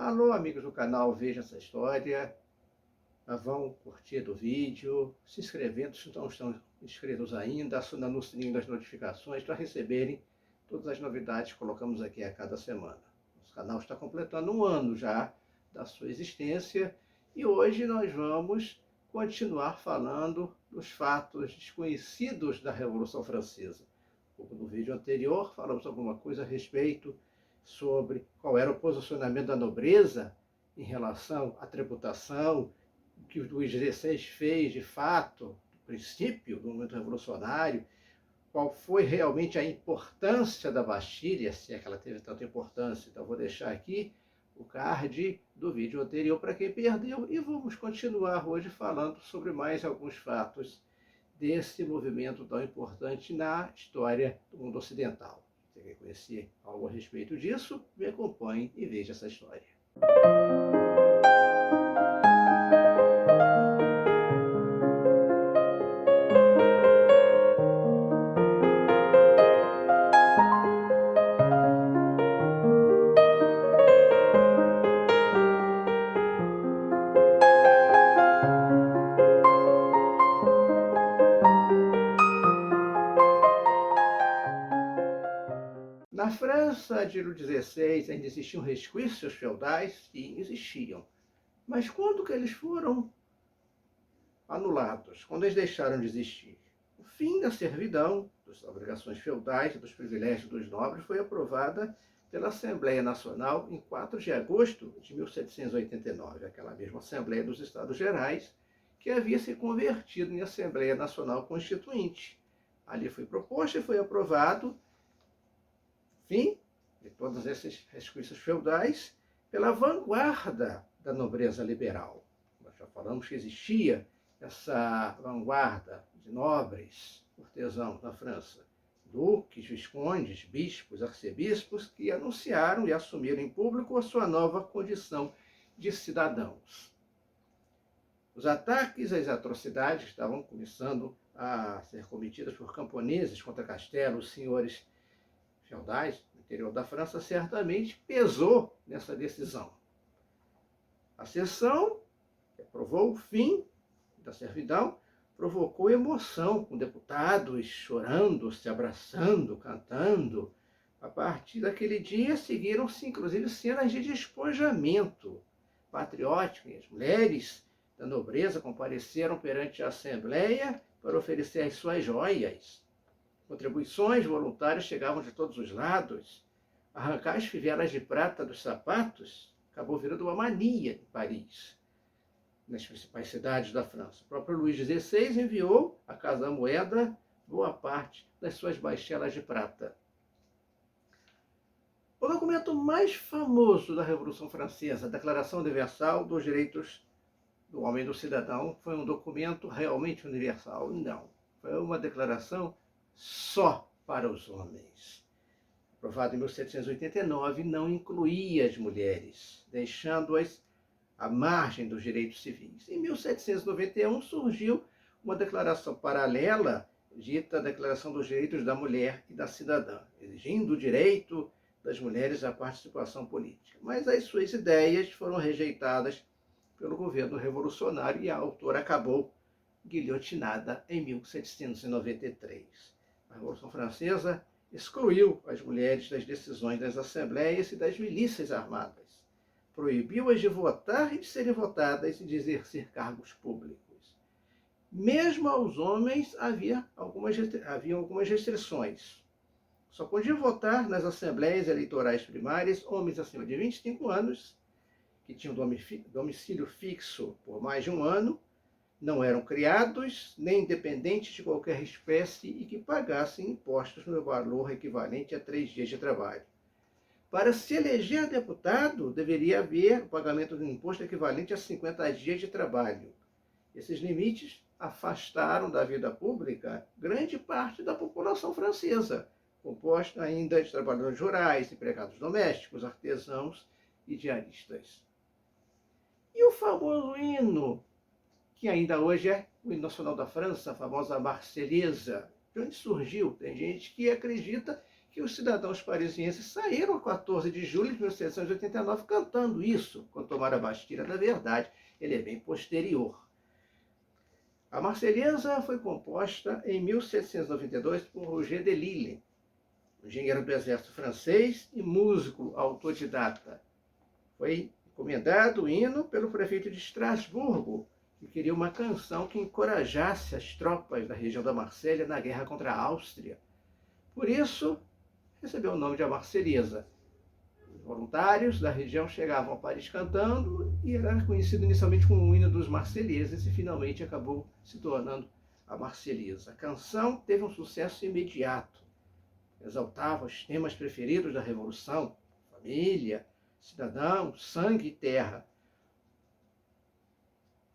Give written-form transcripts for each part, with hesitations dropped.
Alô, amigos do canal Veja Essa História. Vão curtir o vídeo, se inscrevendo se não estão inscritos ainda, acionando o sininho das notificações para receberem todas as novidades que colocamos aqui a cada semana. Nosso canal está completando um ano já da sua existência e hoje nós vamos continuar falando dos fatos desconhecidos da Revolução Francesa. No vídeo anterior falamos alguma coisa a respeito sobre qual era o posicionamento da nobreza em relação à tributação, o que o Luís XVI fez de fato, no princípio do movimento revolucionário, qual foi realmente a importância da Bastilha, se é que ela teve tanta importância. Então vou deixar aqui o card do vídeo anterior para quem perdeu e vamos continuar hoje falando sobre mais alguns fatos desse movimento tão importante na história do mundo ocidental. Se você quer conhecer algo a respeito disso, me acompanhe e veja essa história. Na França de Luís XVI ainda existiam resquícios feudais e existiam. Mas quando que eles foram anulados? Quando eles deixaram de existir? O fim da servidão, das obrigações feudais e dos privilégios dos nobres foi aprovada pela Assembleia Nacional em 4 de agosto de 1789, aquela mesma Assembleia dos Estados Gerais, que havia se convertido em Assembleia Nacional Constituinte. Ali foi proposto e foi aprovado fim de todos esses resquícios feudais pela vanguarda da nobreza liberal. Nós já falamos que existia essa vanguarda de nobres, cortesãos na França, duques, viscondes, bispos, arcebispos, que anunciaram e assumiram em público a sua nova condição de cidadãos. Os ataques às atrocidades que estavam começando a ser cometidas por camponeses contra castelos, senhores feudais no interior da França, certamente pesou nessa decisão. A sessão, que aprovou o fim da servidão, provocou emoção, com deputados chorando, se abraçando, cantando. A partir daquele dia, seguiram-se, inclusive, cenas de despojamento patriótico. E as mulheres da nobreza compareceram perante a Assembleia para oferecer as suas joias. Contribuições voluntárias chegavam de todos os lados. Arrancar as fivelas de prata dos sapatos acabou virando uma mania em Paris, nas principais cidades da França. O próprio Luís XVI enviou à Casa da Moeda boa parte das suas baixelas de prata. O documento mais famoso da Revolução Francesa, a Declaração Universal dos Direitos do Homem e do Cidadão, foi um documento realmente universal? Não. Foi uma declaração só para os homens. Aprovado em 1789, não incluía as mulheres, deixando-as à margem dos direitos civis. Em 1791 surgiu uma declaração paralela, dita Declaração dos Direitos da Mulher e da Cidadã, exigindo o direito das mulheres à participação política. Mas as suas ideias foram rejeitadas pelo governo revolucionário e a autora acabou guilhotinada em 1793. A Revolução Francesa excluiu as mulheres das decisões das assembleias e das milícias armadas. Proibiu-as de votar e de serem votadas e de exercer cargos públicos. Mesmo aos homens havia algumas restrições. Só podiam votar nas assembleias eleitorais primárias homens acima de 25 anos, que tinham domicílio fixo por mais de um ano, não eram criados, nem dependentes de qualquer espécie e que pagassem impostos no valor equivalente a 3 dias de trabalho. Para se eleger deputado, deveria haver o pagamento de um imposto equivalente a 50 dias de trabalho. Esses limites afastaram da vida pública grande parte da população francesa, composta ainda de trabalhadores rurais, empregados domésticos, artesãos e diaristas. E o famoso hino, que ainda hoje é o hino nacional da França, a famosa Marselhesa. De onde surgiu? Tem gente que acredita que os cidadãos parisienses saíram a 14 de julho de 1789 cantando isso, quando tomaram a Bastilha. Na verdade, ele é bem posterior. A Marselhesa foi composta em 1792 por Roger de Lille, engenheiro do exército francês e músico autodidata. Foi encomendado o hino pelo prefeito de Estrasburgo, que queria uma canção que encorajasse as tropas da região da Marselha na guerra contra a Áustria. Por isso, recebeu o nome de A Marselhesa. Os voluntários da região chegavam a Paris cantando e era conhecido inicialmente como o hino dos marselheses e finalmente acabou se tornando a Marselhesa. A canção teve um sucesso imediato. Exaltava os temas preferidos da Revolução: família, cidadão, sangue e terra.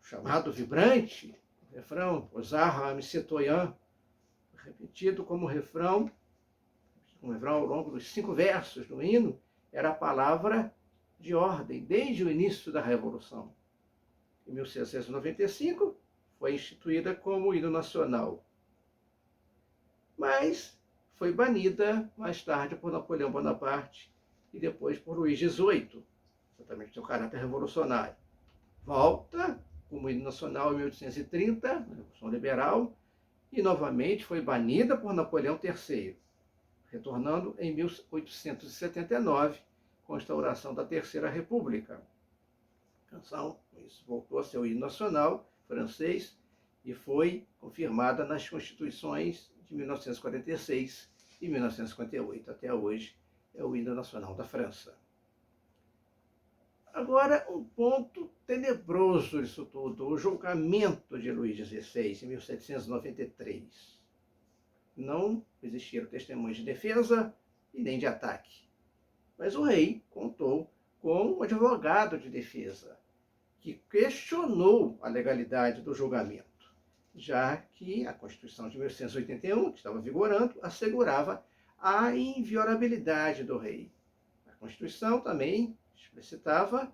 O chamado vibrante, o refrão Aux armes citoyens, repetido como refrão ao longo dos 5 versos do hino, era a palavra de ordem desde o início da Revolução. Em 1795, foi instituída como hino nacional. Mas foi banida mais tarde por Napoleão Bonaparte e depois por Luís XVIII, exatamente seu caráter revolucionário. Volta como hino nacional em 1830, na Revolução Liberal, e novamente foi banida por Napoleão III, retornando em 1879, com a instauração da Terceira República. A canção, com isso, voltou a ser o hino nacional francês e foi confirmada nas constituições de 1946 e 1958. Até hoje é o hino nacional da França. Agora, um ponto tenebroso disso tudo, o julgamento de Luís XVI, em 1793. Não existiram testemunhas de defesa e nem de ataque. Mas o rei contou com um advogado de defesa, que questionou a legalidade do julgamento, já que a Constituição de 1881, que estava vigorando, assegurava a inviolabilidade do rei. A Constituição também explicitava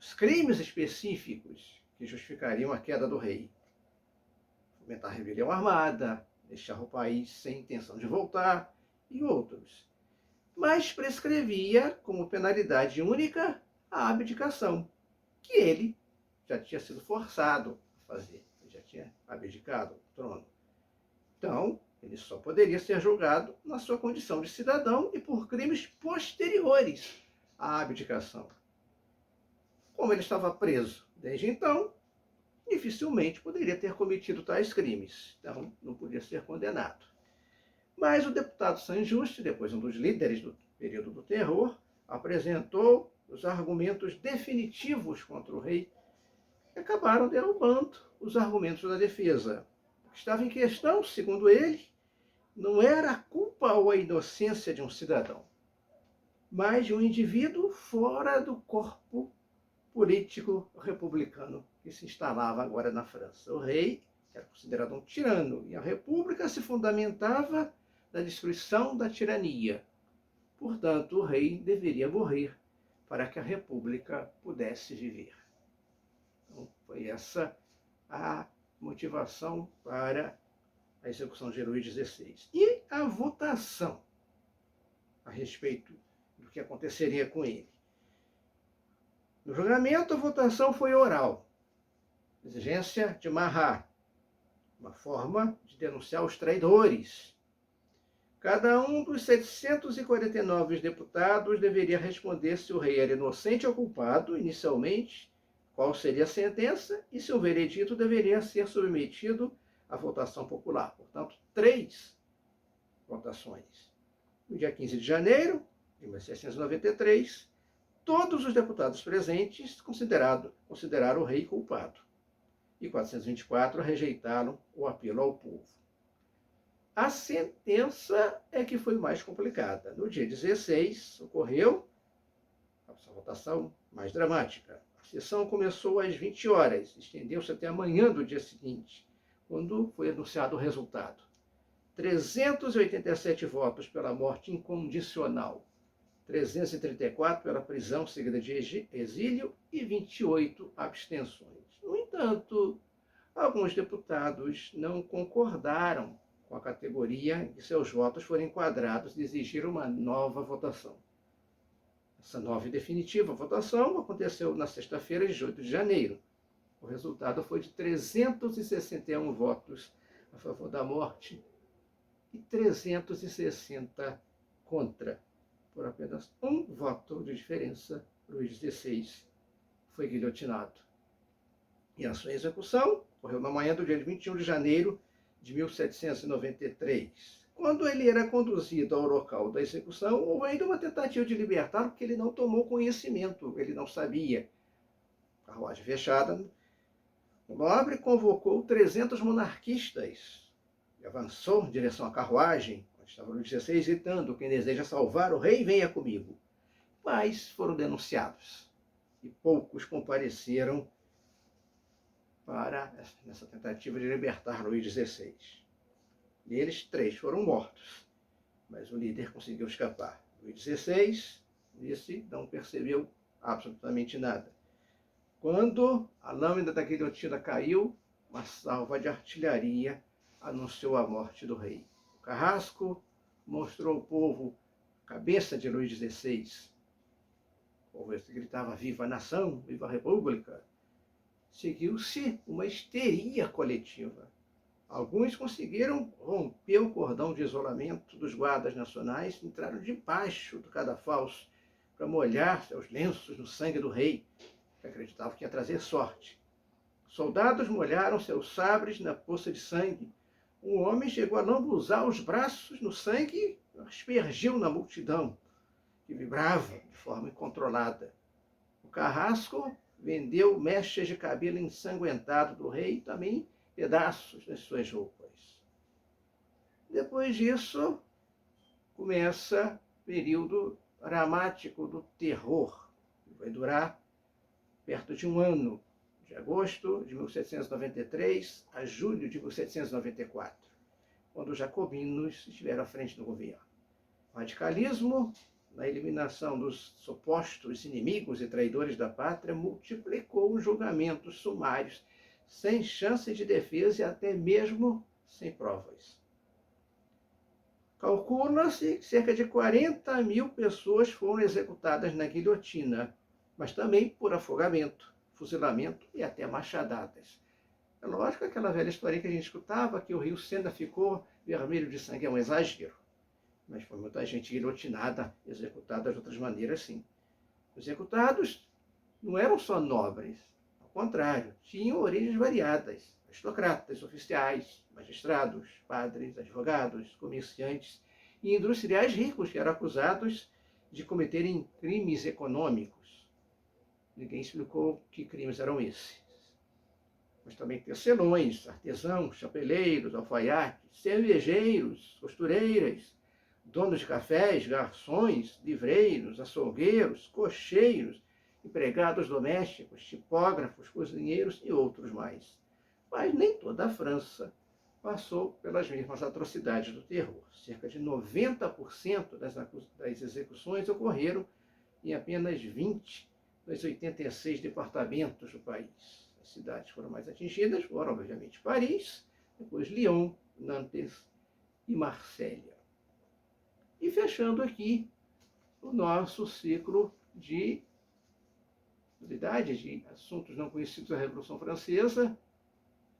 os crimes específicos que justificariam a queda do rei: fomentar rebelião armada, deixar o país sem intenção de voltar e outros. Mas prescrevia como penalidade única a abdicação, que ele já tinha sido forçado a fazer, ele já tinha abdicado do trono. Então, ele só poderia ser julgado na sua condição de cidadão e por crimes posteriores à abdicação. Como ele estava preso desde então, dificilmente poderia ter cometido tais crimes, então não podia ser condenado. Mas o deputado Saint-Just, depois um dos líderes do período do terror, apresentou os argumentos definitivos contra o rei e acabaram derrubando os argumentos da defesa. O que estava em questão, segundo ele, não era a culpa ou a inocência de um cidadão, mas de um indivíduo fora do corpo político republicano que se instalava agora na França. O rei era considerado um tirano e a república se fundamentava na destruição da tirania. Portanto, o rei deveria morrer para que a república pudesse viver. Então, foi essa a motivação para a execução de Luís XVI. E a votação a respeito do que aconteceria com ele. No julgamento, a votação foi oral. Exigência de Marat, uma forma de denunciar os traidores. Cada um dos 749 deputados deveria responder se o rei era inocente ou culpado, inicialmente, qual seria a sentença e se o veredito deveria ser submetido à votação popular. Portanto, 3 votações. No dia 15 de janeiro de 1793, todos os deputados presentes consideraram o rei culpado e 424 rejeitaram o apelo ao povo. A sentença é que foi mais complicada. No dia 16, ocorreu a votação mais dramática. A sessão começou às 20 horas, estendeu-se até a manhã do dia seguinte, quando foi anunciado o resultado. 387 votos pela morte incondicional, 334 pela prisão seguida de exílio e 28 abstenções. No entanto, alguns deputados não concordaram com a categoria em que seus votos foram enquadrados e exigiram uma nova votação. Essa nova e definitiva votação aconteceu na sexta-feira, 18 de janeiro. O resultado foi de 361 votos a favor da morte e 360 contra. Por apenas um voto de diferença, Luís XVI foi guilhotinado. E a sua execução ocorreu na manhã do dia 21 de janeiro de 1793. Quando ele era conduzido ao local da execução, houve ainda uma tentativa de libertá-lo, porque ele não tomou conhecimento, ele não sabia. Carruagem fechada. O nobre convocou 300 monarquistas e avançou em direção à carruagem, onde estava Luís XVI, gritando: quem deseja salvar o rei, venha comigo. Mas foram denunciados e poucos compareceram para nessa tentativa de libertar Luís XVI. Deles, 3 foram mortos, mas o líder conseguiu escapar. Luís XVI, esse não percebeu absolutamente nada. Quando a lâmina da guilhotina caiu, uma salva de artilharia anunciou a morte do rei. O carrasco mostrou ao povo a cabeça de Luís XVI. O povo gritava: viva a nação, viva a república. Seguiu-se uma histeria coletiva. Alguns conseguiram romper o cordão de isolamento dos guardas nacionais, entraram debaixo do cadafalso para molhar seus lenços no sangue do rei, que acreditavam que ia trazer sorte. Soldados molharam seus sabres na poça de sangue. Um homem chegou a lambuzar os braços no sangue e aspergiu na multidão, que vibrava de forma incontrolada. O carrasco vendeu mechas de cabelo ensanguentado do rei e também pedaços das suas roupas. Depois disso, começa o período dramático do terror, que vai durar perto de um ano, de agosto de 1793 a julho de 1794, quando os jacobinos estiveram à frente do governo. O radicalismo, na eliminação dos supostos inimigos e traidores da pátria, multiplicou os julgamentos sumários, sem chance de defesa e até mesmo sem provas. Calcula-se que cerca de 40 mil pessoas foram executadas na guilhotina, mas também por afogamento, fuzilamento e até machadadas. É lógico aquela velha história que a gente escutava, que o rio Sena ficou vermelho de sangue, é um exagero. Mas foi muita gente guilhotinada, executada de outras maneiras, sim. Os executados não eram só nobres, ao contrário, tinham origens variadas: aristocratas, oficiais, magistrados, padres, advogados, comerciantes e industriais ricos que eram acusados de cometerem crimes econômicos. Ninguém explicou que crimes eram esses. Mas também tecelões, artesãos, chapeleiros, alfaiates, cervejeiros, costureiras, donos de cafés, garçons, livreiros, açougueiros, cocheiros, empregados domésticos, tipógrafos, cozinheiros e outros mais. Mas nem toda a França passou pelas mesmas atrocidades do terror. Cerca de 90% das execuções ocorreram em apenas 20 dos 86 departamentos do país. As cidades foram mais atingidas foram, obviamente, Paris, depois Lyon, Nantes e Marselha. E fechando aqui o nosso ciclo de novidades, de assuntos não conhecidos da Revolução Francesa,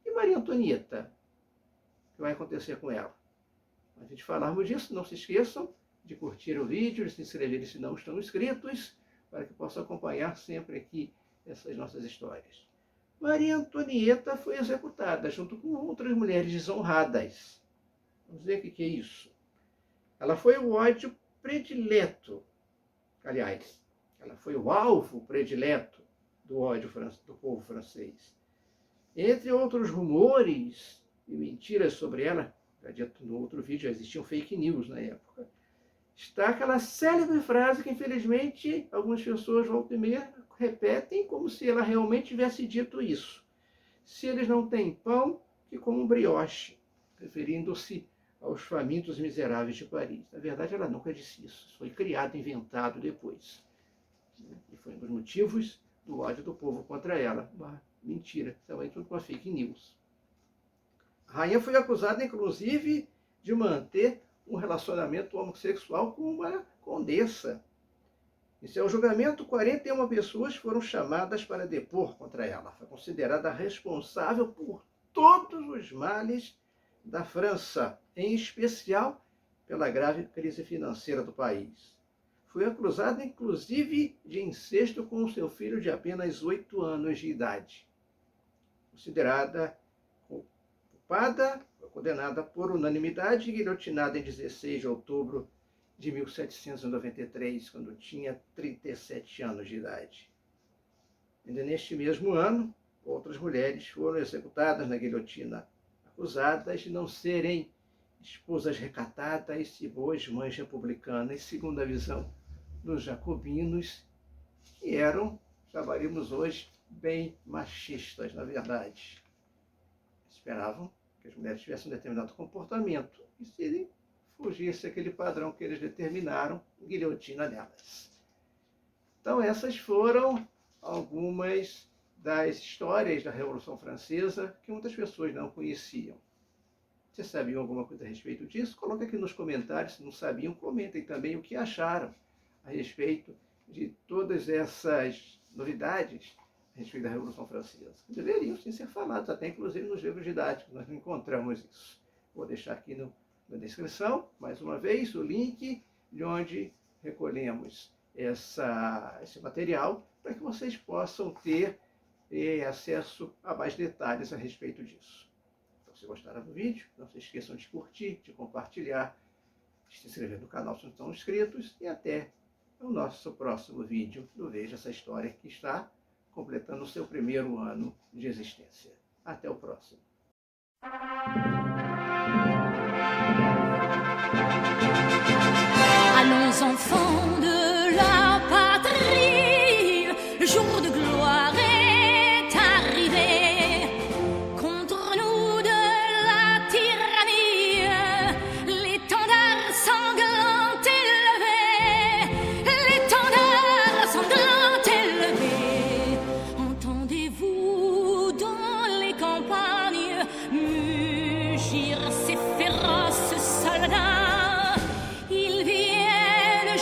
e Maria Antonieta, o que vai acontecer com ela. Antes de falarmos disso, não se esqueçam de curtir o vídeo, de se inscreverem se não estão inscritos, para que possam acompanhar sempre aqui essas nossas histórias. Maria Antonieta foi executada junto com outras mulheres desonradas. Vamos ver o que é isso. Ela foi o ódio predileto, aliás, ela foi o alvo predileto do ódio do povo francês. Entre outros rumores e mentiras sobre ela, já dito no outro vídeo, já existiam fake news na época, está aquela célebre frase que, infelizmente, algumas pessoas volta e meia repetem como se ela realmente tivesse dito isso: se eles não têm pão, que comam brioche, referindo-se aos famintos e miseráveis de Paris. Na verdade, ela nunca disse isso. Isso foi criado, inventado depois. E foi um dos motivos do ódio do povo contra ela. Uma mentira, também tudo com a fake news. A rainha foi acusada, inclusive, de manter um relacionamento homossexual com uma condessa. Em seu julgamento, 41 pessoas foram chamadas para depor contra ela. Foi considerada responsável por todos os males da França, em especial pela grave crise financeira do país. Foi acusada, inclusive, de incesto com seu filho de apenas 8 anos de idade. Considerada culpada, foi condenada por unanimidade e guilhotinada em 16 de outubro de 1793, quando tinha 37 anos de idade. Ainda neste mesmo ano, outras mulheres foram executadas na guilhotina, acusadas de não serem esposas recatadas e boas mães republicanas, segundo a visão dos jacobinos, que eram, chamaríamos hoje, bem machistas, na verdade. Esperavam que as mulheres tivessem um determinado comportamento e se fugisse aquele padrão que eles determinaram, guilhotina nelas. Então essas foram algumas das histórias da Revolução Francesa que muitas pessoas não conheciam. Vocês sabiam alguma coisa a respeito disso? Coloque aqui nos comentários. Se não sabiam, comentem também o que acharam a respeito de todas essas novidades a respeito da Revolução Francesa. Deveriam sim ser falados, até inclusive nos livros didáticos, nós não encontramos isso. Vou deixar aqui na descrição, mais uma vez, o link de onde recolhemos esse material, para que vocês possam ter acesso a mais detalhes a respeito disso. Então, se gostaram do vídeo, não se esqueçam de curtir, de compartilhar, de se inscrever no canal se não estão inscritos, e até o nosso próximo vídeo do Veja Essa História, que está completando o seu primeiro ano de existência. Até o próximo. Allons enfants de la patrie, le jour de gloire est arrivé. Contre nous de la tyrannie, l'étendard sanglant élevé, l'étendard sanglant élevé. Entendez-vous dans les campagnes mugir ces féroces soldats?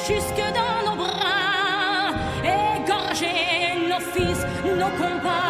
Jusque dans nos bras, égorger nos fils, nos compagnes.